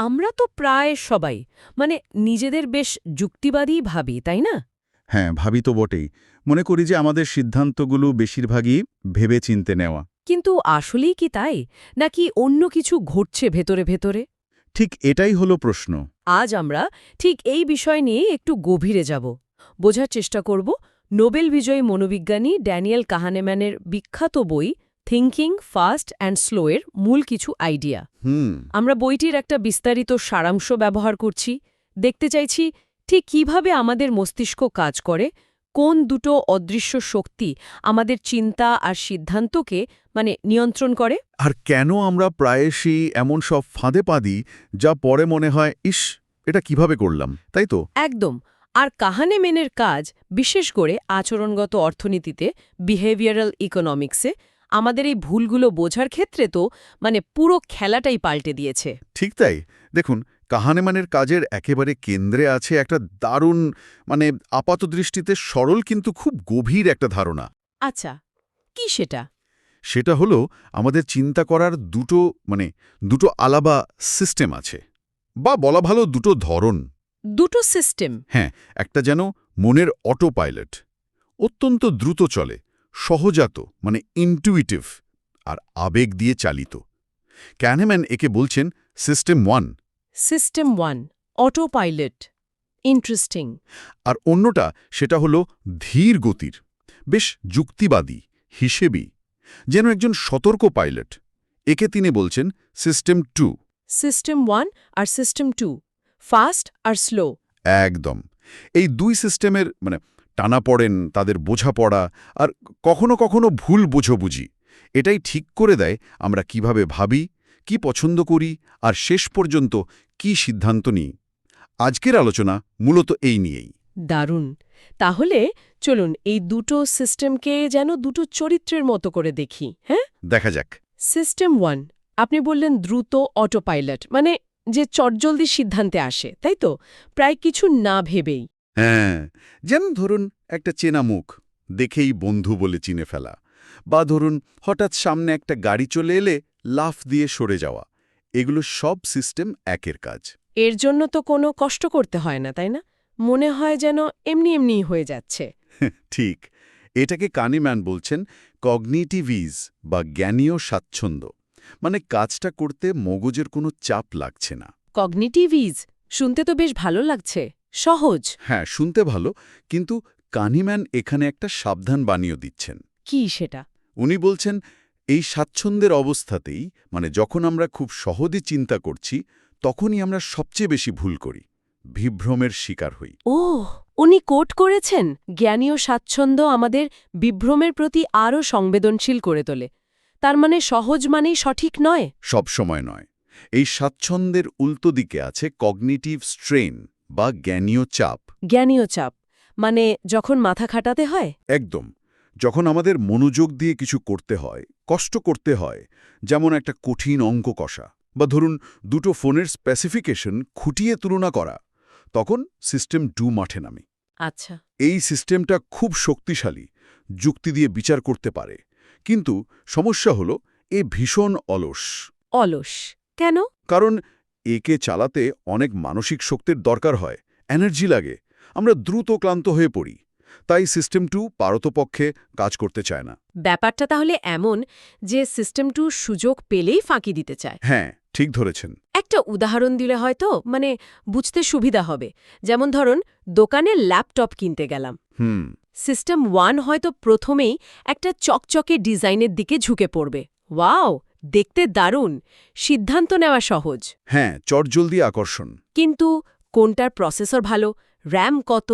আমরা তো প্রায় সবাই মানে নিজেদের বেশ যুক্তিবাদী ভাবি, তাই না? হ্যাঁ, ভাবি তো বটেই। মনে করি যে আমাদের সিদ্ধান্তগুলো বেশিরভাগই ভেবেচিন্তে নেওয়া। কিন্তু আসলেই কি তাই, নাকি অন্য কিছু ঘটছে ভেতরে ভেতরে? ঠিক এটাই হলো প্রশ্ন। আজ আমরা ঠিক এই বিষয় নিয়ে একটু গভীরে যাব, বোঝার চেষ্টা করব নোবেল বিজয়ী মনোবিজ্ঞানী ড্যানিয়েল কাহানেম্যানের বিখ্যাত বই থিংকিং ফাস্ট অ্যান্ড স্লো এর মূল কিছু আইডিয়া। হুম। আমরা বইটির একটা বিস্তারিত সারাংশ ব্যবহার করছি, দেখতে চাইছি ঠিক কিভাবে আমাদের মস্তিষ্ক কাজ করে, কোন দুটো অদৃশ্য শক্তি আমাদের চিন্তা আর সিদ্ধান্তকে নিয়ন্ত্রণ করে। আর কেন আমরা প্রায়শই এমন সব ফাঁদে পা দিই, যা পরে মনে হয়, ইস, এটা কিভাবে করলাম, তাই তো? একদম। আর কাহানেম্যানের কাজ, বিশেষ করে আচরণগত অর্থনীতিতে, বিহেভিয়ারাল ইকোনমিক্সে, আমাদের এই ভুলগুলো বোঝার ক্ষেত্রে তো পুরো খেলাটাই পাল্টে দিয়েছে। ঠিক তাই। দেখুন, কাহানেমানের কাজের একেবারে কেন্দ্রে আছে একটা দারুণ, আপাতদৃষ্টিতে সরল কিন্তু খুব গভীর একটা ধারণা। আচ্ছা, কি সেটা? সেটা হলো আমাদের চিন্তা করার দুটো আলাদা সিস্টেম আছে, বা বলা ভালো দুটো ধরন। দুটো সিস্টেম? হ্যাঁ, একটা যেন মনের অটো পাইলট, অত্যন্ত দ্রুত চলে, সহজাত ইনটুইটিভ, আর আবেগ দিয়ে চালিত। কাহানেম্যান একে বলছেন system 1। System 1, auto pilot. Interesting. আর অন্যটা, সেটা হলো ধীর গতির, বেশ যুক্তিবাদী, হিসেবি, যেন একজন সতর্ক পাইলট। একে তিনি বলছেন সিস্টেম 2। সিস্টেম 1 আর সিস্টেম 2, ফাস্ট আর স্লো। একদম। এই দুই সিস্টেমের টানাপড়েন, তাদের বোঝাপড়া, আর কখনো কখনো ভুল বোঝাবুঝি, এটাই ঠিক করে দেয় আমরা কিভাবে ভাবি, কি পছন্দ করি, আর শেষ পর্যন্ত কি সিদ্ধান্ত নিই। আজকের আলোচনা মূলত এই নিয়েই। দারুণ। তাহলে চলুন এই দুটো সিস্টেমকে যেন দুটো চরিত্রের মতো করে দেখি, হ্যাঁ? দেখা যাক। সিস্টেম 1, আপনি বললেন দ্রুত অটো পাইলট, যে চটজলদি সিদ্ধান্তে আসে, তাই তো? প্রায় কিছু না ভেবেই। হ্যাঁ, যেমন ধরুন একটা চেনা মুখ দেখেই বন্ধু বলে চিনে ফেলা, বা ধরুন হঠাৎ সামনে একটা গাড়ি চলে এলে লাফ দিয়ে সরে যাওয়া। এগুলো সব সিস্টেম একের কাজ। এর জন্য তো কোনো কষ্ট করতে হয় না, তাই না? মনে হয় যেন এমনি এমনিই হয়ে যাচ্ছে। ঠিক। এটাকে কাহানেম্যান বলছেন কগনিটিভ ইজ, বা জ্ঞানীয় স্বাচ্ছন্দ্য। কাজটা করতে মগজের কোনো চাপ লাগছে না। কগনিটিভ ইজ শুনতে তো বেশ ভালো লাগছে, সহজ। হ্যাঁ, শুনতে ভালো, কিন্তু কাহানেম্যান এখানে একটা সাবধান বাণীও দিচ্ছেন। কি সেটা? উনি বলছেন, এই স্বাচ্ছন্দ্যের অবস্থাতেই, যখন আমরা খুব সহজে চিন্তা করছি, তখনই আমরা সবচেয়ে বেশি ভুল করি, বিভ্রমের শিকার হই। ওহ, উনি কোট করেছেন জ্ঞানী ও স্বাচ্ছন্দ্য আমাদের বিভ্রমের প্রতি আরও সংবেদনশীল করে তোলে। তার সহজ মানেই সঠিক নয়? সব সময় নয়। এই স্বাচ্ছন্দ্যের উল্টো দিকে আছে কগনিটিভ স্ট্রেন, বা জ্ঞানীয় চাপ। জ্ঞানীয় চাপ যখন মাথা খাটাতে হয়? একদম। যখন আমাদের মনোযোগ দিয়ে কিছু করতে হয়, কষ্ট করতে হয়, যেমন একটা কঠিন অঙ্ক কষা, বা ধরুন দুটো ফোনের স্পেসিফিকেশন খুঁটিয়ে তুলনা করা, তখন সিস্টেম 2 মাঠে নামে। আচ্ছা। এই সিস্টেমটা খুব শক্তিশালী, যুক্তি দিয়ে বিচার করতে পারে, কিন্তু সমস্যা হলো এ ভীষণ অলস। অলস কেন? কারণ একে চালাতে অনেক মানসিক শক্তির দরকার হয়, এনার্জি লাগে, আমরা দ্রুত ক্লান্ত হয়ে পড়ি। তাই সিস্টেম 2 পারতপক্ষে কাজ করতে চায় না। ব্যাপারটা তাহলে এমন যে সিস্টেম 2 সুযোগ পেলেই ফাঁকি দিতে চায়। হ্যাঁ, ঠিক ধরেছেন। একটা উদাহরণ দিলে হয়তো বুঝতে সুবিধা হবে। যেমন ধরুন, দোকানে ল্যাপটপ কিনতে গেলাম। হুম। সিস্টেম 1 হয়তো প্রথমেই একটা চকচকে ডিজাইনের দিকে ঝুঁকে পড়বে। ওয়াও, দেখতে দারুণ, সিদ্ধান্ত নেওয়া সহজ। হ্যাঁ, চটজলদি আকর্ষণ। কিন্তু কোনটার প্রসেসর ভালো, র্যাম কত,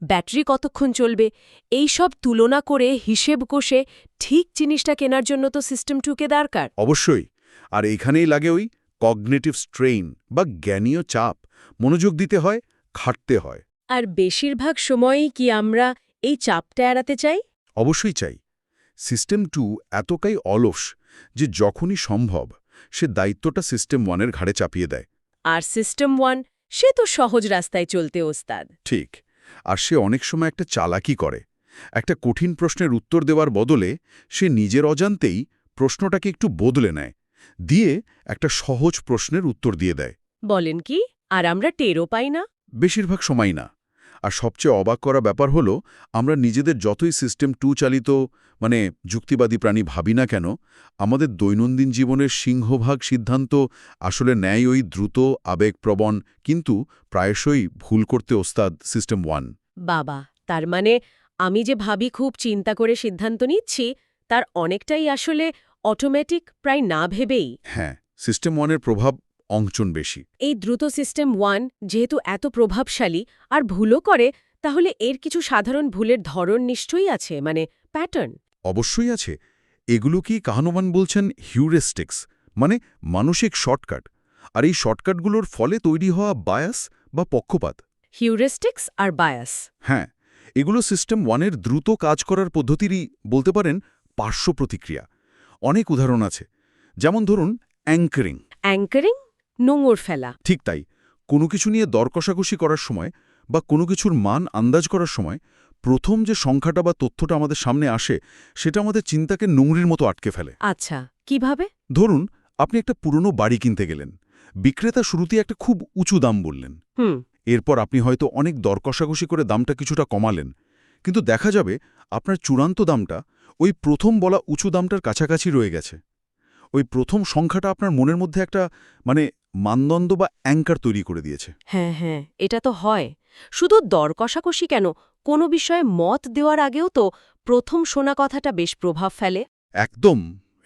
ব্যাটারি কতক্ষণ চলবে, এই সব তুলনা করে হিসেব কষে ঠিক জিনিসটা কেনার জন্য তো সিস্টেম 2 কে দরকার। অবশ্যই। আর এইখানেই লাগে ওই কগনিটিভ স্ট্রেইন, বা জ্ঞানীয় চাপ। মনোযোগ দিতে হয়, খাটতে হয়। আর বেশিরভাগ সময়ই কি আমরা এই চাপটা এড়াতে চাই? অবশ্যই চাই। সিস্টেম 2 এতটাই অলস যে যখনই সম্ভব সে দায়িত্বটা সিস্টেম 1-এর ঘাড়ে চাপিয়ে দেয়। আর সিস্টেম 1 সে তো সহজ রাস্তায় চলতে ওস্তাদ। ঠিক। আর সে অনেক সময় একটা চালাকি করে। একটা কঠিন প্রশ্নের উত্তর দেওয়ার বদলে সে নিজের অজান্তেই প্রশ্নটাকে একটু বদলে নেয়, দিয়ে একটা সহজ প্রশ্নের উত্তর দিয়ে দেয়। বলেন কি? আর আমরা টেরও পাই না? বেশিরভাগ সময় না। আর সবচেয়ে অবাক করা ব্যাপার হলো, আমরা নিজেদের যতই সিস্টেম 2 চালিত যুক্তিবাদী প্রাণী ভাবি না কেন, আমাদের দৈনন্দিন জীবনের সিংহভাগ সিদ্ধান্ত আসলে নেয় ওই দ্রুত, আবেগপ্রবণ, কিন্তু প্রায়শই ভুল করতে ওস্তাদ সিস্টেম 1। বাবা, তার মানে আমি যে ভাবি খুব চিন্তা করে সিদ্ধান্ত নিচ্ছি, তার অনেকটাই আসলে অটোমেটিক, প্রায় না ভেবেই। হ্যাঁ, সিস্টেম 1 এর প্রভাব অংচন বেশি। এই দ্রুত সিস্টেম 1 যেহেতু এত প্রভাবশালী আর ভুলও করে, তাহলে এর কিছু সাধারণ ভুলের ধরন নিশ্চয়ই আছে, মানে প্যাটার্ন। অবশ্যই আছে। এগুলো কি কাহনমান বলছেন হিউরিস্টিক্স, মানে মানসিক শর্টকাট। আর এই শর্টকাটগুলোর ফলে তৈরি হওয়া বায়াস বা পক্ষপাত। হিউরিস্টিক্স আর বায়াস। হ্যাঁ, এগুলো সিস্টেম 1 এর দ্রুত কাজ করার পদ্ধতিরই বলতে পারেন পার্শ্ব প্রতিক্রিয়া। অনেক উদাহরণ আছে। যেমন ধরুন অ্যাঙ্কারিং। অ্যাঙ্কারিং, নোঙর ফেলা। ঠিক তাই। কোনো কিছু নিয়ে দর কষাকষি করার সময় বা কোনো কিছুর মান আন্দাজ করার সময় প্রথম যে সংখ্যাটা বা তথ্যটা আমাদের সামনে আসে, সেটা আমাদের চিন্তাকে নোংরির মতো আটকে ফেলে। আচ্ছা, কিভাবে? ধরুন, আপনি একটা পুরনো বাড়ি কিনতে গেলেন। বিক্রেতা শুরুতেই একটা খুব উঁচু দাম বললেন। হুম। এরপর আপনি হয়তো অনেক দর কষাকষি করে দামটা কিছুটা কমালেন, কিন্তু দেখা যাবে আপনার চূড়ান্ত দামটা ওই প্রথম বলা উঁচু দামটার কাছাকাছি রয়ে গেছে। ওই প্রথম সংখ্যাটা আপনার মনের মধ্যে একটা মানদণ্ড বা অ্যাঙ্কার তৈরি করে দিয়েছে। হ্যাঁ, হ্যাঁ, এটা তো হয়। শুধু দর কষাকষি কেন, কোনো বিষয়ে মত দেওয়ার আগেও তো প্রথম শোনা কথাটা বেশ প্রভাব ফেলে। একদম,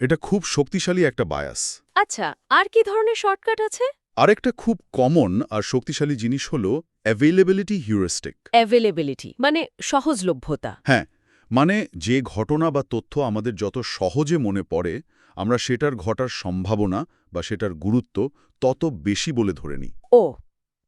এটা খুব শক্তিশালী একটা বায়াস। আচ্ছা, আর কি ধরনের শর্টকাট আছে? আরেকটা খুব কমন আর শক্তিশালী জিনিস হল অ্যাভেইলেবিলিটি হিউরিস্টিক। অ্যাভেলেবিলিটি, মানে সহজলভ্যতা। হ্যাঁ, মানে যে ঘটনা বা তথ্য আমাদের যত সহজে মনে পড়ে, আমরা সেটার ঘটার সম্ভাবনা বা সেটার গুরুত্ব তত বেশি বলে ধরে নিই। ও,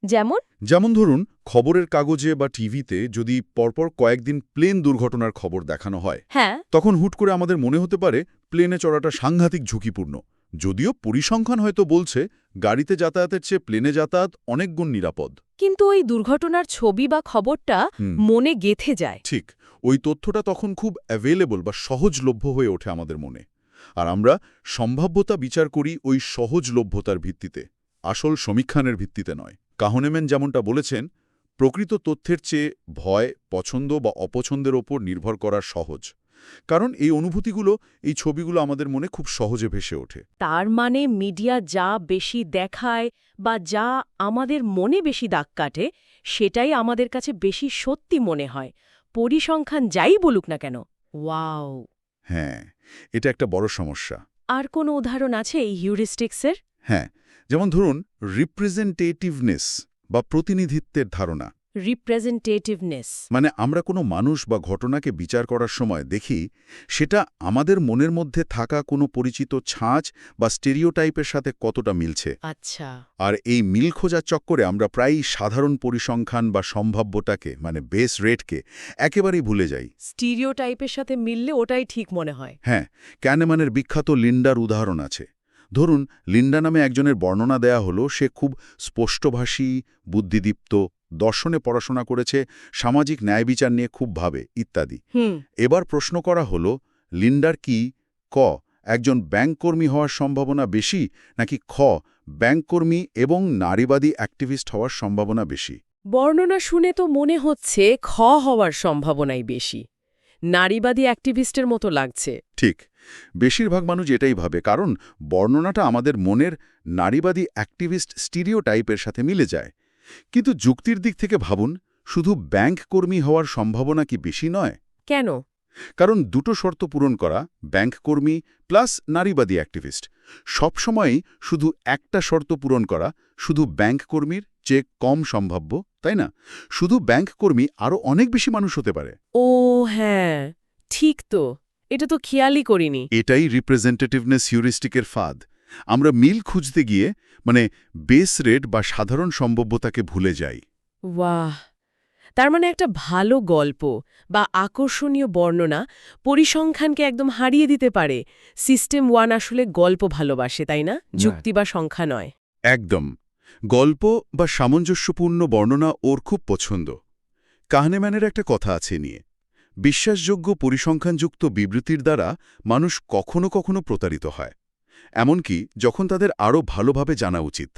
যেমন? যেমন ধরুন, খবরের কাগজে বা টিভিতে যদি পরপর কয়েকদিন প্লেন দুর্ঘটনার খবর দেখানো হয়, হ্যাঁ। তখন হুট করে আমাদের মনে হতে পারে প্লেনে চড়াটা সাংঘাতিক ঝুঁকিপূর্ণ। যদিও পরিসংখ্যান হয়তো বলছে গাড়িতে যাতায়াতের চেয়ে প্লেনে যাতায়াত অনেক গুণ নিরাপদ। কিন্তু ওই দুর্ঘটনার ছবি বা খবরটা মনে গেঁথে যায়। ঠিক, ওই তথ্যটা তখন খুব অ্যাভেলেবল বা সহজলভ্য হয়ে ওঠে আমাদের মনে। আর আমরা সম্ভাব্যতা বিচার করি ওই সহজলভ্যতার ভিত্তিতে, আসল সমীক্ষানের ভিত্তিতে নয়। কাহনেম্যান যেমনটা বলেছেন, প্রকৃত তথ্যের চেয়ে ভয়, পছন্দ বা অপছন্দের ওপর নির্ভর করা সহজ, কারণ এই অনুভূতিগুলো, এই ছবিগুলো আমাদের মনে খুব সহজে ভেসে ওঠে। তার মানে মিডিয়া যা বেশি দেখায় বা যা আমাদের মনে বেশি দাগ কাটে, সেটাই আমাদের কাছে বেশি সত্যি মনে হয়, পরিসংখ্যান যাই বলুক না কেন। ওয়াও! হ্যাঁ, এটা একটা বড় সমস্যা। আর কোনো উদাহরণ আছে এই হিউরিস্টিক্সের? হ্যাঁ, যেমন ধরুন রিপ্রেজেন্টেটিভনেস বা প্রতিনিধিত্বের ধারণা। রিপ্রেজেন্টেটিভনেস। মানে আমরা কোনো মানুষ বা ঘটনাকে বিচার করার সময় দেখি সেটা আমাদের মনের মধ্যে থাকা কোনো পরিচিত ছাঁচ বা স্টেরিওটাইপের সাথে কতটা মিলছে। আচ্ছা। আর এই মিল খোঁজার চক্করে আমরা প্রায়ই সাধারণ পরিসংখ্যান বা সম্ভাব্যতাকে, বেস রেটকে একেবারেই ভুলে যাই। স্টিরিওটাইপের সাথে মিললে ওটাই ঠিক মনে হয়। হ্যাঁ, ক্যানেমানের বিখ্যাত লিন্ডার উদাহরণ আছে। ধরুন, লিন্ডা নামে একজনের বর্ণনা দেয়া হলো, সে খুব স্পষ্টভাষী, বুদ্ধিদীপ্ত, দর্শনে পড়াশোনা করেছে, সামাজিক ন্যায়বিচার নিয়ে খুব ভাবে, ইত্যাদি। এবার প্রশ্ন করা হলো, লিন্ডার কি ক একজন ব্যাংককর্মী হওয়ার সম্ভাবনা বেশি, নাকি খ ব্যাংককর্মী এবং নারীবাদী অ্যাক্টিভিস্ট হওয়ার সম্ভাবনা বেশি? বর্ণনা শুনে তো মনে হচ্ছে খ হওয়ার সম্ভাবনাই বেশি। নারীবাদী অ্যাক্টিভিস্টের মতো লাগছে। ঠিক, বেশিরভাগ মানুষ এটাই ভাবে, কারণ বর্ণনাটা আমাদের মনের নারীবাদী অ্যাক্টিভিস্ট স্টিরিওটাইপের সাথে মিলে যায়। কিন্তু যুক্তির দিক থেকে ভাবুন, শুধু ব্যাংক কর্মী হওয়ার সম্ভাবনা কি বেশি নয়? কেন? কারণ দুটো শর্ত পূরণ করা, ব্যাংক কর্মী প্লাস নারীবাদী অ্যাক্টিভিস্ট, সবসময়ই শুধু একটা শর্ত পূরণ করা, শুধু ব্যাংক কর্মীর চেয়ে কম সম্ভাব্য, তাই না? শুধু ব্যাংক কর্মী আরও অনেক বেশি মানুষ হতে পারে। ও হ্যাঁ, ঠিক তো, এটা তো খেয়ালই করিনি। এটাই রিপ্রেজেন্টেটিভনেস হিউরিস্টিকের ফাঁদ। আমরা মিল খুঁজতে গিয়ে বেস রেট বা সাধারণ সম্ভাব্যতাকে ভুলে যাই। বাহ! তার মানে একটা ভালো গল্প বা আকর্ষণীয় বর্ণনা পরিসংখ্যানকে একদম হারিয়ে দিতে পারে। সিস্টেম 1 আসলে গল্প ভালোবাসে, তাই না? যুক্তি বা সংখ্যা নয়। একদম, গল্প বা সামঞ্জস্যপূর্ণ বর্ণনা ওর খুব পছন্দ। কাহনেম্যানের একটা কথা আছে নিয়ে, বিশ্বাসযোগ্য পরিসংখ্যানযুক্ত বিবৃতির দ্বারা মানুষ কখনো কখনো প্রতারিত হয়, এমনকি যখন তাদের আরও ভালোভাবে জানা উচিত।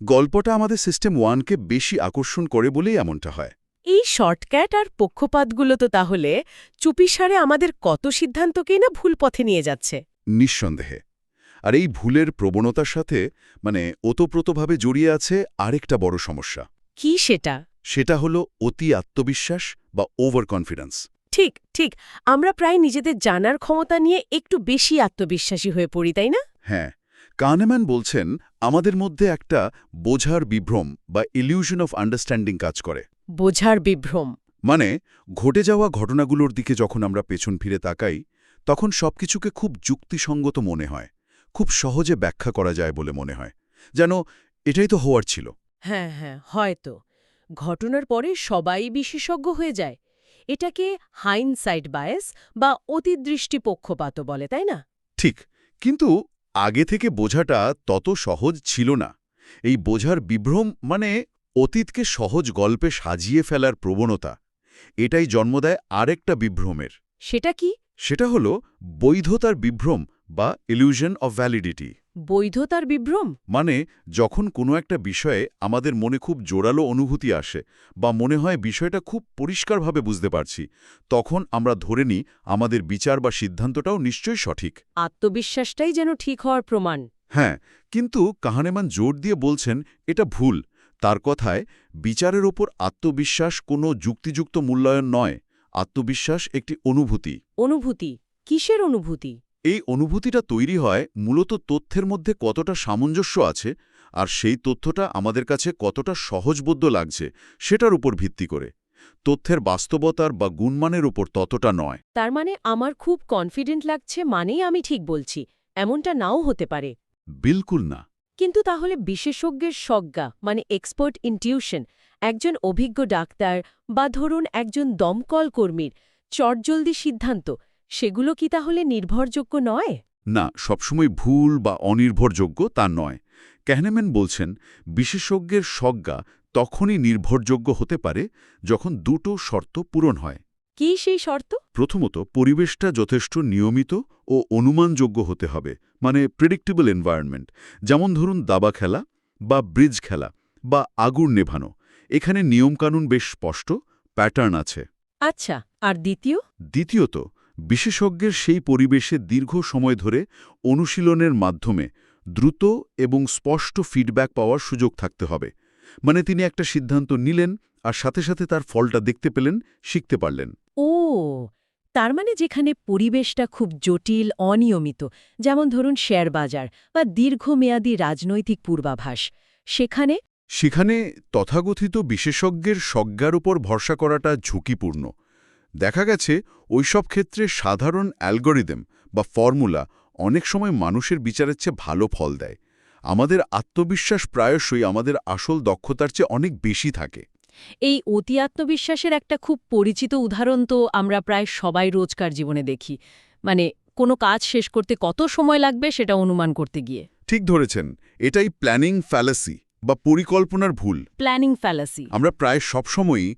গল্পটা আমাদের সিস্টেম 1কে বেশি আকর্ষণ করে বলেই এমনটা হয়। এই শর্টকাট আর পক্ষপাতগুলো তো তাহলে চুপিসারে আমাদের কত সিদ্ধান্তকেই না ভুল পথে নিয়ে যাচ্ছে। নিঃসন্দেহে। আর এই ভুলের প্রবণতার সাথে ওতপ্রোতভাবে জড়িয়ে আছে আরেকটা বড় সমস্যা। কি সেটা? সেটা হলো অতি আত্মবিশ্বাস বা ওভার কনফিডেন্স। ঠিক ঠিক, আমরা প্রায় নিজেদের জানার ক্ষমতা নিয়ে একটু বেশি আত্মবিশ্বাসী হয়ে পড়ি, তাই না? হ্যাঁ, কাহনেম্যান বলছেন আমাদের মধ্যে একটা বোঝার বিভ্রম বা ইলিউশন অফ আন্ডারস্ট্যান্ডিং কাজ করে। বোঝার বিভ্রম। মানে ঘটে যাওয়া ঘটনাগুলোর দিকে যখন আমরা পেছন ফিরে তাকাই, তখন সবকিছুকে খুব যুক্তিসঙ্গত মনে হয়, খুব সহজে ব্যাখ্যা করা যায় বলে মনে হয়, যেন এটাই তো হওয়ার ছিল। হ্যাঁ হ্যাঁ, হয়তো ঘটনার পরে সবাই বিশেষজ্ঞ হয়ে যায়। এটাকে হাইন্ডসাইট বায়াস বা অতিদৃষ্টি পক্ষপাতও বলে, তাই না? ঠিক, কিন্তু আগে থেকে বোঝাটা তত সহজ ছিল না। এই বোঝার বিভ্রম মানে অতীতকে সহজ গল্পে সাজিয়ে ফেলার প্রবণতা, এটাই জন্ম দেয় আরেকটা বিভ্রমের। সেটা কি? সেটা হলো বৈধতার বিভ্রম বা ইলিউশন অফ ভ্যালিডিটি। বৈধতার বিভ্রম? মানে যখন কোনো একটা বিষয়ে আমাদের মনে খুব জোরালো অনুভূতি আসে বা মনে হয় বিষয়টা খুব পরিষ্কারভাবে বুঝতে পারছি, তখন আমরা ধরে নিই আমাদের বিচার বা সিদ্ধান্তটাও নিশ্চয়ই সঠিক। আত্মবিশ্বাসটাই যেন ঠিক হওয়ার প্রমাণ। হ্যাঁ, কিন্তু কাহনেমান জোর দিয়ে বলছেন এটা ভুল। তার কথায় বিচারের ওপর আত্মবিশ্বাস কোনো যুক্তিযুক্ত মূল্যায়ন নয়, আত্মবিশ্বাস একটি অনুভূতি। অনুভূতি? কিসের অনুভূতি? এই অনুভূতিটা তৈরি হয় মূলত তথ্যের মধ্যে কতটা সামঞ্জস্য আছে আর সেই তথ্যটা আমাদের কাছে কতটা সহজবোধ্য লাগছে সেটার উপর ভিত্তি করে। তথ্যের বাস্তবতার বা গুণমানের উপর ততটা নয়। তার মানে আমার খুব কনফিডেন্ট লাগছে মানেই আমি ঠিক বলছি, এমনটা নাও হতে পারে। বিলকুল না। কিন্তু তাহলে বিশেষজ্ঞের সজ্ঞা মানে এক্সপার্ট ইনটিউশন, একজন অভিজ্ঞ ডাক্তার বা ধরুন একজন দমকল কর্মীর চটজলদি সিদ্ধান্ত, সেগুলো কি তাহলে নির্ভরযোগ্য নয়? না, সবসময় ভুল বা অনির্ভরযোগ্য তা নয়। কাহনেম্যান বলছেন বিশেষজ্ঞের সজ্ঞা তখনই নির্ভরযোগ্য হতে পারে যখন দুটো শর্ত পূরণ হয়। কি সেই শর্ত? প্রথমত, পরিবেশটা যথেষ্ট নিয়মিত ও অনুমানযোগ্য হতে হবে, মানে প্রেডিক্টেবল এনভায়রনমেন্ট। যেমন ধরুন দাবা খেলা বা ব্রিজ খেলা বা আগুন নেভানো, এখানে নিয়মকানুন বেশ স্পষ্ট, প্যাটার্ন আছে। আচ্ছা, আর দ্বিতীয়? দ্বিতীয়ত, বিশেষজ্ঞের সেই পরিবেশে দীর্ঘ সময় ধরে অনুশীলনের মাধ্যমে দ্রুত এবং স্পষ্ট ফিডব্যাক পাওয়ার সুযোগ থাকতে হবে। মানে তিনি একটা সিদ্ধান্ত নিলেন আর সাথে সাথে তার ফলটা দেখতে পেলেন, শিখতে পারলেন। ও, তার মানে যেখানে পরিবেশটা খুব জটিল, অনিয়মিত, যেমন ধরুন শেয়ার বাজার বা দীর্ঘমেয়াদী রাজনৈতিক পূর্বাভাস, সেখানে তথাকথিত বিশেষজ্ঞের সজ্ঞার উপর ভরসা করাটা ঝুঁকিপূর্ণ। দেখা গেছে ওইসব ক্ষেত্রে সাধারণ অ্যালগরিদম বা ফর্মুলা অনেক সময় মানুষের বিচারের চেয়ে ভালো ফল দেয়। আমাদের আত্মবিশ্বাস প্রায়শই আমাদের আসল দক্ষতার চেয়ে অনেক বেশি থাকে। এই অতি আত্মবিশ্বাসের একটা খুব পরিচিত উদাহরণ তো আমরা প্রায় সবাই রোজকার জীবনে দেখি। মানে কোনো কাজ শেষ করতে কত সময় লাগবে সেটা অনুমান করতে গিয়ে। ঠিক ধরেছেন, এটাই প্ল্যানিং ফ্যালাসি বা পরিকল্পনার ভুল। Planning fallacy. আমরা প্রায় সবসময়ই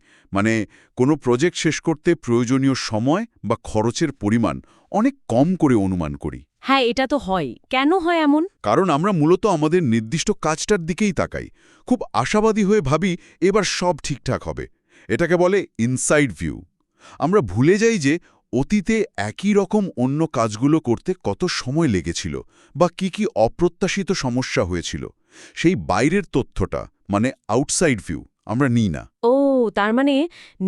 কোনো প্রজেক্ট শেষ করতে প্রয়োজনীয় সময় বা খরচের পরিমাণ অনেক কম করে অনুমান করি। হ্যাঁ, এটা তো হয়। কেন হয় এমন? কারণ আমরা মূলত আমাদের নির্দিষ্ট কাজটার দিকেই তাকাই, খুব আশাবাদী হয়ে ভাবি এবার সব ঠিকঠাক হবে। এটাকে বলে ইনসাইড ভিউ। আমরা ভুলে যাই যে অতীতে একই রকম অন্য কাজগুলো করতে কত সময় লেগেছিল বা কি অপ্রত্যাশিত সমস্যা হয়েছিল। সেই বাইরের তথ্যটা মানে আউটসাইড ভিউ আমরা নিই না। ও, তার মানে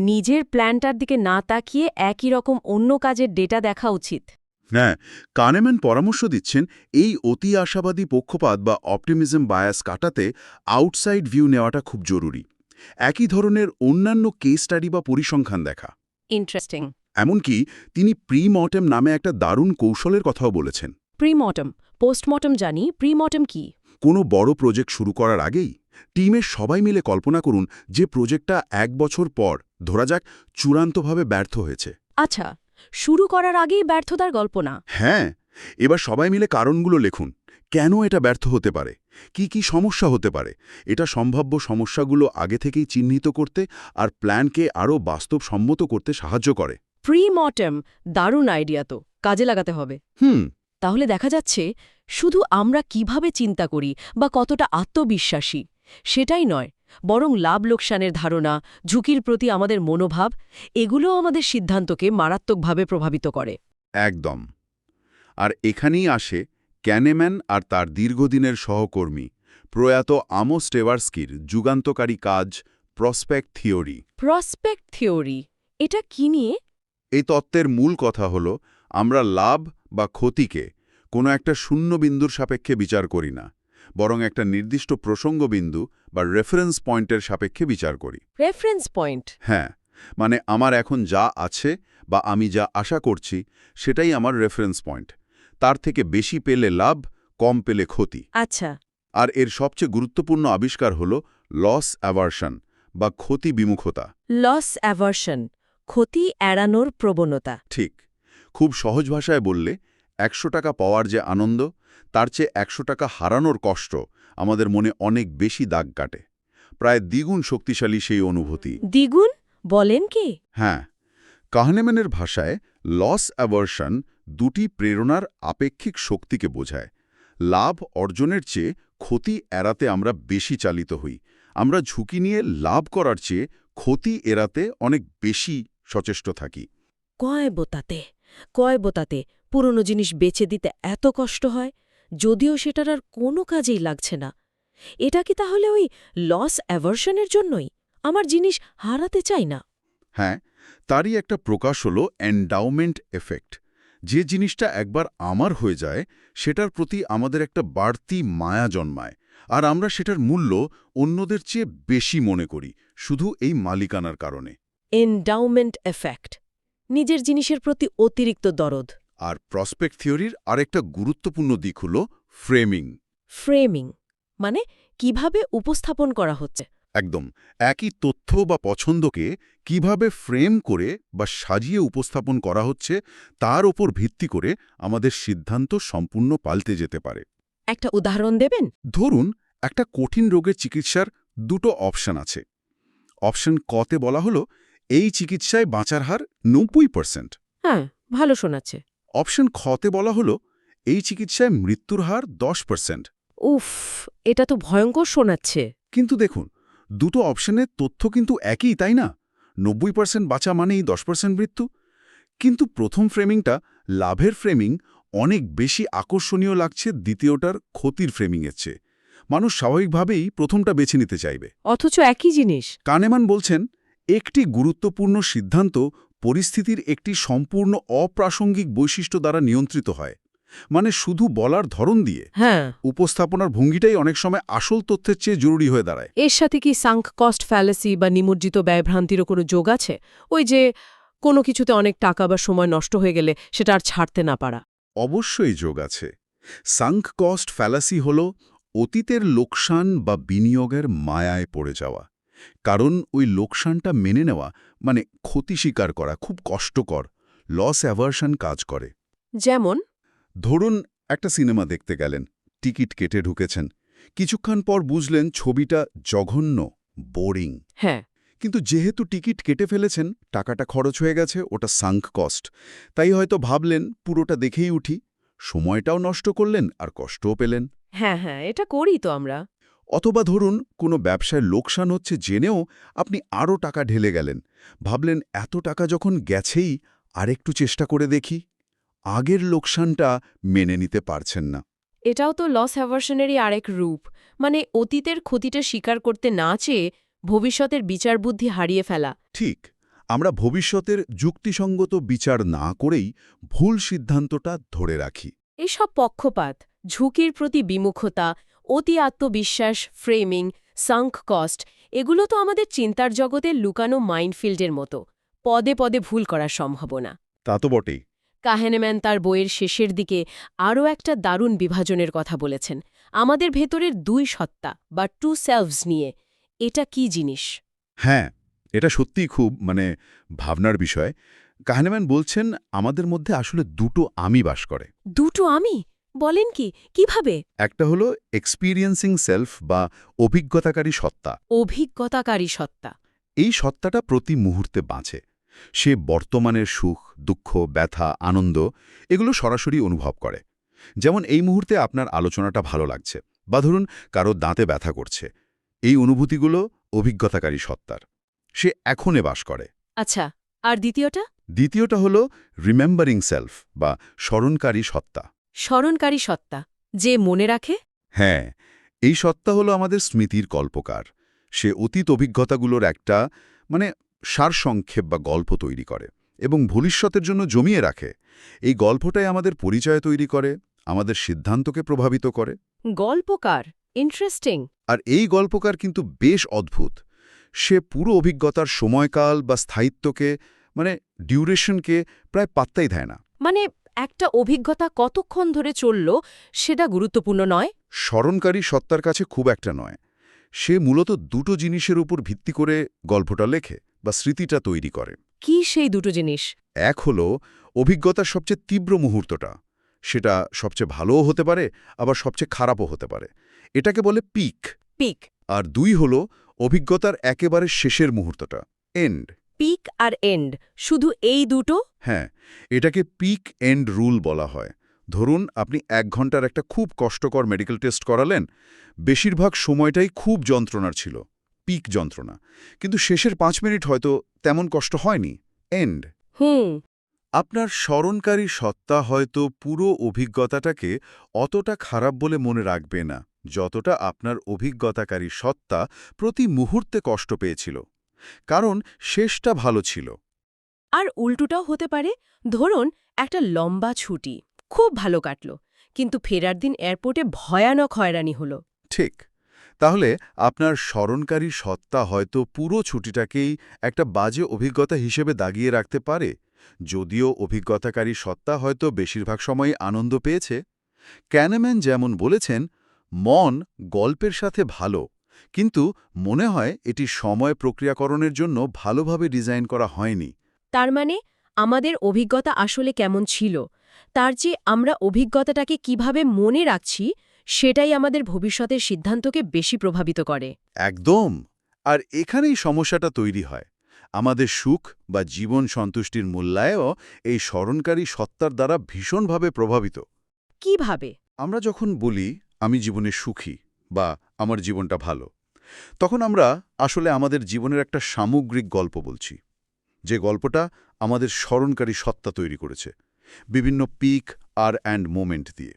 নিজের প্ল্যানটার দিকে না তাকিয়ে একই রকম অন্য কাজের ডেটা দেখা উচিত। হ্যাঁ, কাহনেম্যান পরামর্শ দিচ্ছেন এই অতি আশাবাদী পক্ষপাত বা অপটিমিজম বায়াস কাটাতে আউটসাইড ভিউ নেওয়াটা খুব জরুরি। একই ধরনের অন্যান্য কেস স্টাডি বা পরিসংখ্যান দেখা। ইন্টারেস্টিং। এমনকি তিনি প্রি-মর্টেম নামে একটা দারুণ কৌশলের কথাও বলেছেন। প্রিমর্টম, পোস্টমর্টম জানি, প্রিমর্টম কি? কোনো বড় প্রজেক্ট শুরু করার আগেই টিমের সবাই মিলে কল্পনা করুন যে প্রজেক্টটা 1 বছর পর ধরা যাক চূড়ান্তভাবে ব্যর্থ হয়েছে। আচ্ছা, শুরু করার আগেই ব্যর্থতার গল্প না? হ্যাঁ, এবার সবাই মিলে কারণগুলো লিখুন। কেন এটা ব্যর্থ হতে পারে, কি সমস্যা হতে পারে। এটা সম্ভাব্য সমস্যাগুলো আগে থেকেই চিহ্নিত করতে আর প্ল্যানকে আরও বাস্তবসম্মত করতে সাহায্য করে। প্রিমর্টম, দারুণ আইডিয়া তো, কাজে লাগাতে হবে। তাহলে দেখা যাচ্ছে শুধু আমরা কিভাবে চিন্তা করি বা কতটা আত্মবিশ্বাসী, সেটাই নয়, বরং লাভ লোকসানের ধারণা, ঝুঁকির প্রতি আমাদের মনোভাব, এগুলোও আমাদের সিদ্ধান্তকে মারাত্মকভাবে প্রভাবিত করে। একদম। আর এখানেই আসে ক্যানেম্যান আর তার দীর্ঘদিনের সহকর্মী প্রয়াত আমোস টেভারস্কির যুগান্তকারী কাজ প্রসপেক্ট থিওরি। প্রসপেক্ট থিওরি, এটা কি নিয়ে? এই তত্ত্বের মূল কথা হল আমরা লাভ বা ক্ষতিকে কোনো একটা শূন্য বিন্দুর সাপেক্ষে বিচার করি না, বরং একটা নির্দিষ্ট প্রসঙ্গবিন্দু বা রেফারেন্স পয়েন্টের সাপেক্ষে বিচার করি। Reference point? হ্যাঁ, মানে আমার এখন যা আছে বা আমি যা আশা করছি সেটাই আমার রেফারেন্স পয়েন্ট। তার থেকে বেশি পেলে লাভ, কম পেলে ক্ষতি। আচ্ছা। আর এর সবচেয়ে গুরুত্বপূর্ণ আবিষ্কার হল লস অ্যাভার্শন বা ক্ষতি বিমুখতা। লস অ্যাভার্শন, ক্ষতি এড়ানোর প্রবণতা। ঠিক। খুব সহজ ভাষায় বললে ১০০ টাকা পাওয়ার যে আনন্দ, তার চেয়ে ১০০ টাকা হারানোর কষ্ট আমাদের মনে অনেক বেশি দাগ কাটে। প্রায় দ্বিগুণ শক্তিশালী সেই অনুভূতি। দ্বিগুণ? বলেন কি? হ্যাঁ, কাহনেম্যানের ভাষায় লস অ্যাভার্শন দুটি প্রেরণার আপেক্ষিক শক্তিকে বোঝায়। লাভ অর্জনের চেয়ে ক্ষতি এড়াতে আমরা বেশি চালিত হই। আমরা ঝুঁকি নিয়ে লাভ করার চেয়ে ক্ষতি এড়াতে অনেক বেশি সচেষ্ট থাকি। কয় বোতাতে পুরনো জিনিস বেচে দিতে এত কষ্ট হয়, যদিও সেটার আর কোনো কাজেই লাগছে না। এটা কি তাহলে ওই লস অ্যাভার্শনের জন্যই? আমার জিনিস হারাতে চাই না। হ্যাঁ, তারই একটা প্রকাশ হলো এন্ডাউমেন্ট এফেক্ট। যে জিনিসটা একবার আমার হয়ে যায় সেটার প্রতি আমাদের একটা বাড়তি মায়া জন্মায়, আর আমরা সেটার মূল্য অন্যদের চেয়ে বেশি মনে করি শুধু এই মালিকানার কারণে। এন্ডাউমেন্ট এফেক্ট, নিজের জিনিসের প্রতি অতিরিক্ত দরদ। আর প্রসপেক্ট থিওরির আরেকটা গুরুত্বপূর্ণ দিক হল ফ্রেমিং। ফ্রেমিং মানে কিভাবে উপস্থাপন করা হচ্ছে? একদম। একই তথ্য বা পছন্দকে কিভাবে ফ্রেম করে বা সাজিয়ে উপস্থাপন করা হচ্ছে তার ওপর ভিত্তি করে আমাদের সিদ্ধান্ত সম্পূর্ণ পাল্টে যেতে পারে। একটা উদাহরণ দেবেন? ধরুন, একটা কঠিন রোগের চিকিৎসার দুটো অপশন আছে। অপশন কতে বলা হলো এই চিকিৎসায় বাঁচার হার ৯০%। হ্যাঁ, ভালো শোনাচ্ছে। অপশন খতে বলা হলো এই চিকিৎসায় মৃত্যুর হার 10%। উফ, এটা তো ভয়ঙ্কর শোনাচ্ছে। কিন্তু দেখুন, দুটো অপশনের তথ্য কিন্তু একই, তাই না? ৯০% বাঁচা মানেই 10% মৃত্যু। কিন্তু প্রথম ফ্রেমিংটা, লাভের ফ্রেমিং, অনেক বেশি আকর্ষণীয় লাগছে দ্বিতীয়টার ক্ষতির ফ্রেমিংয়ের চেয়ে। মানুষ স্বাভাবিকভাবেই প্রথমটা বেছে নিতে চাইবে। অথচ একই জিনিস। কানেমান বলছেন, একটি গুরুত্বপূর্ণ সিদ্ধান্ত পরিস্থিতির একটি সম্পূর্ণ অপ্রাসঙ্গিক বৈশিষ্ট্য দ্বারা নিয়ন্ত্রিত হয়। মানে শুধু বলার ধরন দিয়ে হ্যাঁ, উপস্থাপনার ভঙ্গিটাই অনেক সময় আসল তথ্যের চেয়ে জরুরি হয়ে দাঁড়ায়। এর সাথে কি সাঙ্ক কস্ট ফ্যালাসি বা নিমজ্জিত ব্যয়ভ্রান্তিরও কোনো যোগ আছে? ওই যে কোনো কিছুতে অনেক টাকা বা সময় নষ্ট হয়ে গেলে সেটা আর ছাড়তে না পারা। অবশ্যই যোগ আছে। সাঙ্ক কস্ট ফ্যালাসি হল অতীতের লোকসান বা বিনিয়োগের মায়ায় পড়ে যাওয়া। কারণ ওই লোকসানটা মেনে নেওয়া মানে ক্ষতি স্বীকার করা খুব কষ্টকর। লস অ্যাভার্শন কাজ করে। যেমন? ধরুন, একটা সিনেমা দেখতে গেলেন, টিকিট কেটে ঢুকেছেন, কিছুক্ষণ পর বুঝলেন ছবিটা জঘন্য, বোরিং। হ্যাঁ। কিন্তু যেহেতু টিকিট কেটে ফেলেছেন, টাকাটা খরচ হয়ে গেছে, ওটা সাঙ্ক কস্ট, তাই হয়তো ভাবলেন পুরোটা দেখেই উঠি। সময়টাও নষ্ট করলেন আর কষ্টও পেলেন। হ্যাঁ হ্যাঁ, এটা করি তো আমরা। অথবা ধরুন, কোনো ব্যবসায় লোকসান হচ্ছে জেনেও আপনি আরও টাকা ঢেলে গেলেন। ভাবলেন এত টাকা যখন গেছেই আরেকটু চেষ্টা করে দেখি। আগের লোকসানটা মেনে নিতে পারছেন না। এটাও তো লস অ্যাভার্শনেরই আরেক রূপ। মানে অতীতের ক্ষতিটা স্বীকার করতে না চেয়ে ভবিষ্যতের বিচারবুদ্ধি হারিয়ে ফেলা। ঠিক, আমরা ভবিষ্যতের যুক্তিসঙ্গত বিচার না করেই ভুল সিদ্ধান্তটা ধরে রাখি। এসব পক্ষপাত, ঝুঁকির প্রতি বিমুখতা, অতি আত্মবিশ্বাস, ফ্রেমিং, সাঙ্ক কস্ট, এগুলো তো আমাদের চিন্তার জগতে লুকানো মাইনফিল্ডের মতো। পদে পদে ভুল করার সম্ভাবনা। তা তো বটেই। কাহেনেম্যান তার বইয়ের শেষের দিকে আরও একটা দারুণ বিভাজনের কথা বলেছেন, আমাদের ভেতরের দুই সত্তা বা টু সেলভস নিয়ে। এটা কি জিনিস? হ্যাঁ, এটা সত্যিই খুব ভাবনার বিষয়। কাহনেম্যান বলছেন আমাদের মধ্যে আসলে দুটো আমি বাস করে। দুটো আমি? বলেন কি, কিভাবে? একটা হলো এক্সপিরিয়েন্সিং সেলফ বা অভিজ্ঞতাকারী সত্তা। অভিজ্ঞতাকারী সত্তা। এই সত্তাটা প্রতি মুহূর্তে বাঁচে। সে বর্তমানের সুখ, দুঃখ, ব্যথা, আনন্দ এগুলো সরাসরি অনুভব করে। যেমন এই মুহূর্তে আপনার আলোচনাটা ভালো লাগছে, বা ধরুন কারো দাঁতে ব্যথা করছে। এই অনুভূতিগুলো অভিজ্ঞতাকারী সত্তার। সে এখনে বাস করে। আচ্ছা, আর দ্বিতীয়টা? দ্বিতীয়টা হল রিমেম্বারিং সেলফ বা স্মরণকারী সত্তা। স্মরণকারী সত্তা, যে মনে রাখে? হ্যাঁ, এই সত্তা হলো আমাদের স্মৃতির কল্পকার। সে অতীত অভিজ্ঞতাগুলোর একটা সারসংক্ষেপ বা গল্প তৈরি করে এবং ভবিষ্যতের জন্য জমিয়ে রাখে। এই গল্পটাই আমাদের পরিচয় তৈরি করে, আমাদের সিদ্ধান্তকে প্রভাবিত করে। গল্পকার, ইন্টারেস্টিং। আর এই গল্পকার কিন্তু বেশ অদ্ভুত। সে পুরো অভিজ্ঞতার সময়কাল বা স্থায়িত্বকে ডিউরেশনকে প্রায় পাত্তাই দেয় না। মানে একটা অভিজ্ঞতা কতক্ষণ ধরে চলল সেটা গুরুত্বপূর্ণ নয়? স্মরণকারী সত্তার কাছে খুব একটা নয়। সে মূলত দুটো জিনিসের উপর ভিত্তি করে গল্পটা লেখে বা স্মৃতিটা তৈরি করে। কি সেই দুটো জিনিস? এক হলো অভিজ্ঞতার সবচেয়ে তীব্র মুহূর্তটা। সেটা সবচেয়ে ভালোও হতে পারে, আবার সবচেয়ে খারাপও হতে পারে। এটাকে বলে পিক। পিক। আর দুই হলো অভিজ্ঞতার একেবারে শেষের মুহূর্তটা, এন্ড। পিক আর এন্ড, শুধু এই দুটো? হ্যাঁ, এটাকে পিক এন্ড রুল বলা হয়। ধরুন আপনি 1 ঘন্টার একটা খুব কষ্টকর মেডিকেল টেস্ট করালেন। বেশিরভাগ সময়টাই খুব যন্ত্রণার ছিল, পিক যন্ত্রণা। কিন্তু শেষের 5 মিনিট হয়তো তেমন কষ্ট হয়নি, এন্ড। আপনার স্মরণকারী সত্তা হয়তো পুরো অভিজ্ঞতাটাকে অতটা খারাপ বলে মনে রাখবে না, যতটা আপনার অভিজ্ঞতাকারী সত্তা প্রতি মুহূর্তে কষ্ট পেয়েছিল, কারণ শেষটা ভালো ছিল। আর উল্টোটাও হতে পারে। ধরুন একটা লম্বা ছুটি খুব ভালো কাটল, কিন্তু ফেরার দিন এয়ারপোর্টে ভয়ানক হয়রানি হলো। ঠিক। তাহলে আপনার স্মরণকারী সত্তা হয়তো পুরো ছুটিটাকেই একটা বাজে অভিজ্ঞতা হিসেবে দাগিয়ে রাখতে পারে, যদিও অভিজ্ঞতাকারী সত্তা হয়তো বেশিরভাগ সময়ই আনন্দ পেয়েছে। ক্যানেম্যান যেমন বলেছেন, মন গল্পের সাথে ভালো, কিন্তু মনে হয় এটি সময় প্রক্রিয়াকরণের জন্য ভালোভাবে ডিজাইন করা হয়নি। তার মানে আমাদের অভিজ্ঞতা আসলে কেমন ছিল, তার চেয়ে আমরা অভিজ্ঞতাটাকে কিভাবে মনে রাখছি সেটাই আমাদের ভবিষ্যতের সিদ্ধান্তকে বেশি প্রভাবিত করে। একদম। আর এখানেই সমস্যাটা তৈরি হয়। আমাদের সুখ বা জীবন সন্তুষ্টির মূল্যায়ও এই স্মরণকারী সত্তার দ্বারা ভীষণভাবে প্রভাবিত। কিভাবে? আমরা যখন বলি আমি জীবনে সুখী বা আমার জীবনটা ভালো, তখন আমরা আসলে আমাদের জীবনের একটা সামগ্রিক গল্প বলছি, যে গল্পটা আমাদের স্মরণকারী সত্তা তৈরি করেছে বিভিন্ন পিক আর অ্যান্ড মোমেন্ট দিয়ে।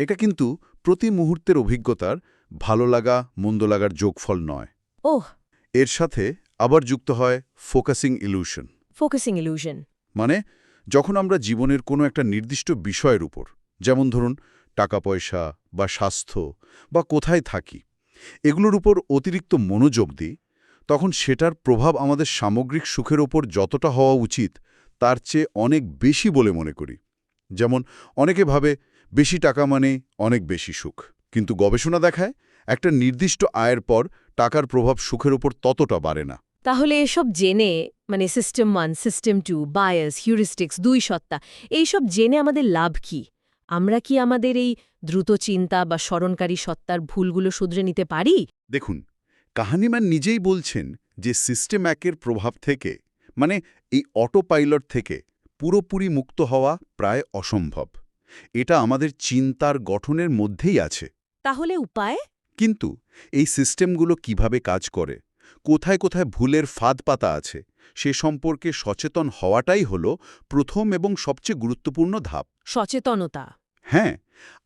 এটা কিন্তু প্রতি মুহূর্তের অভিজ্ঞতার ভালো লাগা মন্দ লাগার যোগফল নয়। ওহ। এর সাথে আবার যুক্ত হয় ফোকাসিং ইলিউশন। ফোকাসিং ইলিউশন মানে যখন আমরা জীবনের কোনো একটা নির্দিষ্ট বিষয়ের উপর, যেমন ধরুন টাকা পয়সা বা স্বাস্থ্য বা কোথায় থাকি, এগুলোর উপর অতিরিক্ত মনোযোগ দিই, তখন সেটার প্রভাব আমাদের সামগ্রিক সুখের ওপর যতটা হওয়া উচিত তার চেয়ে অনেক বেশি বলে মনে করি। যেমন অনেকে ভাবে বেশি টাকা মানে অনেক বেশি সুখ, কিন্তু গবেষণা দেখায় একটা নির্দিষ্ট আয়ের পর টাকার প্রভাব সুখের ওপর ততটা বাড়ে না। তাহলে এসব জেনে, মানে সিস্টেম 1, সিস্টেম 2, বায়াস, হিউরিস্টিক্স, 2 সত্তা, এইসব জেনে আমাদের লাভ কি? আমরা কি আমাদের এই দ্রুত চিন্তা বা স্মরণকারী সত্তার ভুলগুলো শুধরে নিতে পারি? দেখুন, কাহানিম্যান নিজেই বলছেন যে সিস্টেম 1-এর প্রভাব থেকে, এই অটো পাইলট থেকে পুরোপুরি মুক্ত হওয়া প্রায় অসম্ভব। এটা আমাদের চিন্তার গঠনের মধ্যেই আছে। তাহলে উপায়? কিন্তু এই সিস্টেমগুলো কিভাবে কাজ করে, কোথায় কোথায় ভুলের ফাঁদ পাতা আছে, সে সম্পর্কে সচেতন হওয়াটাই হলো প্রথম এবং সবচেয়ে গুরুত্বপূর্ণ ধাপ। সচেতনতা। হ্যাঁ,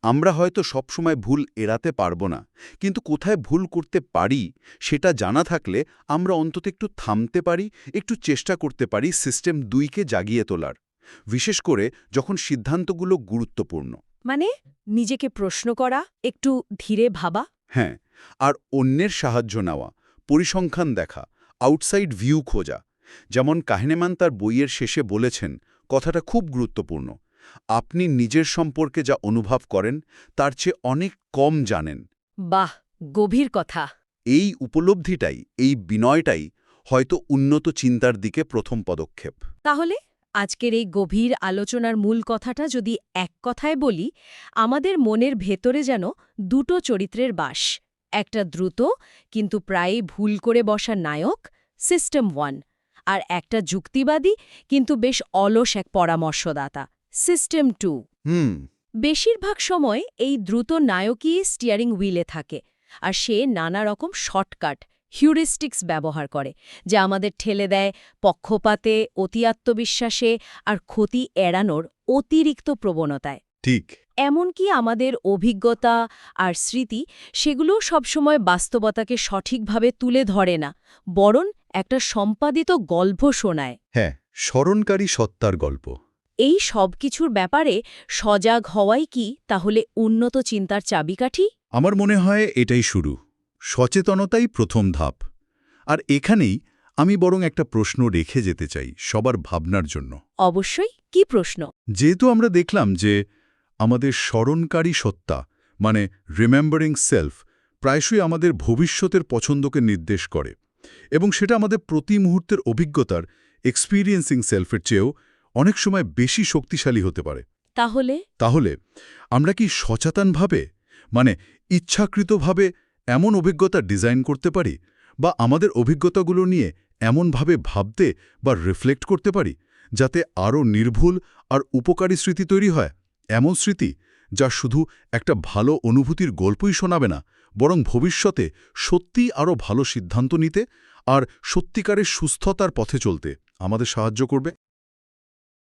আমরা হয়তো সবসময় ভুল এড়াতে পারবো না, কিন্তু কোথায় ভুল করতে পারি সেটা জানা থাকলে আমরা অন্তত একটু থামতে পারি, একটু চেষ্টা করতে পারি সিস্টেম 2-কে জাগিয়ে তোলার, বিশেষ করে যখন সিদ্ধান্তগুলো গুরুত্বপূর্ণ। মানে নিজেকে প্রশ্ন করা, একটু ধীরে ভাবা। হ্যাঁ, আর অন্যের সাহায্য নেওয়া, পরিসংখ্যান দেখা, আউটসাইড ভিউ খোঁজা। যেমন কাহনেমান তার বইয়ের শেষে বলেছেন, কথাটা খুব গুরুত্বপূর্ণ, আপনি নিজের সম্পর্কে যা অনুভব করেন তার চেয়ে অনেক কম জানেন। বাহ, গভীর কথা। এই উপলব্ধিটাই, এই বিনয়টাই হয়তো উন্নত চিন্তার দিকে প্রথম পদক্ষেপ। তাহলে আজকের এই গভীর আলোচনার মূল কথাটা যদি এক কথায় বলি, আমাদের মনের ভেতরে যেন দুটো চরিত্রের বাস। একটা দ্রুত কিন্তু প্রায়ই ভুল করে বসা নায়ক, সিস্টেম 1, আর একটা যুক্তিবাদী কিন্তু বেশ অলস এক পরামর্শদাতা, সিস্টেম 2। বেশিরভাগ সময় এই দ্রুত নায়কই স্টিয়ারিং হুইলে থাকে, আর সে নানা রকম শর্টকাট হিউরিস্টিক্স ব্যবহার করে, যা আমাদের ঠেলে দেয় পক্ষপাতে, অতি আত্মবিশ্বাসে আর ক্ষতি এড়ানোর অতিরিক্ত প্রবণতায়। ঠিক। এমনকি আমাদের অভিজ্ঞতা আর স্মৃতি সেগুলোও সবসময় বাস্তবতাকে সঠিকভাবে তুলে ধরে না, বরং একটা সম্পাদিত গল্প শোনায়। হ্যাঁ, স্মরণকারী সত্তার গল্প। এই সব কিছুর ব্যাপারে সজাগ হওয়াই কি তাহলে উন্নত চিন্তার চাবিকাঠি? আমার মনে হয় এটাই শুরু। সচেতনতাই প্রথম ধাপ। আর এখানেই আমি বরং একটা প্রশ্ন রেখে যেতে চাই সবার ভাবনার জন্য। অবশ্যই, কি প্রশ্ন? যেহেতু আমরা দেখলাম যে আমাদের স্মরণকারী সত্তা মানে রিমেম্বারিং সেলফ প্রায়শই আমাদের ভবিষ্যতের পছন্দকে নির্দেশ করে, এবং সেটা আমাদের প্রতি মুহূর্তের অভিজ্ঞতার এক্সপিরিয়েন্সিং সেলফের চেয়েও অনেক সময় বেশি শক্তিশালী হতে পারে। তাহলে আমরা কি সচেতনভাবে, মানে ইচ্ছাকৃতভাবে এমন অভিজ্ঞতা ডিজাইন করতে পারি, বা আমাদের অভিজ্ঞতাগুলো নিয়ে এমনভাবে ভাবতে বা রিফ্লেক্ট করতে পারি যাতে আরও নির্ভুল আর উপকারী স্মৃতি তৈরি হয়? এমন স্মৃতি যা শুধু একটা ভালো অনুভূতির গল্পই শোনাবে না, বরং ভবিষ্যতে সত্যিই আরও ভালো সিদ্ধান্ত নিতে আর সত্যিকারের সুস্থতার পথে চলতে আমাদের সাহায্য করবে।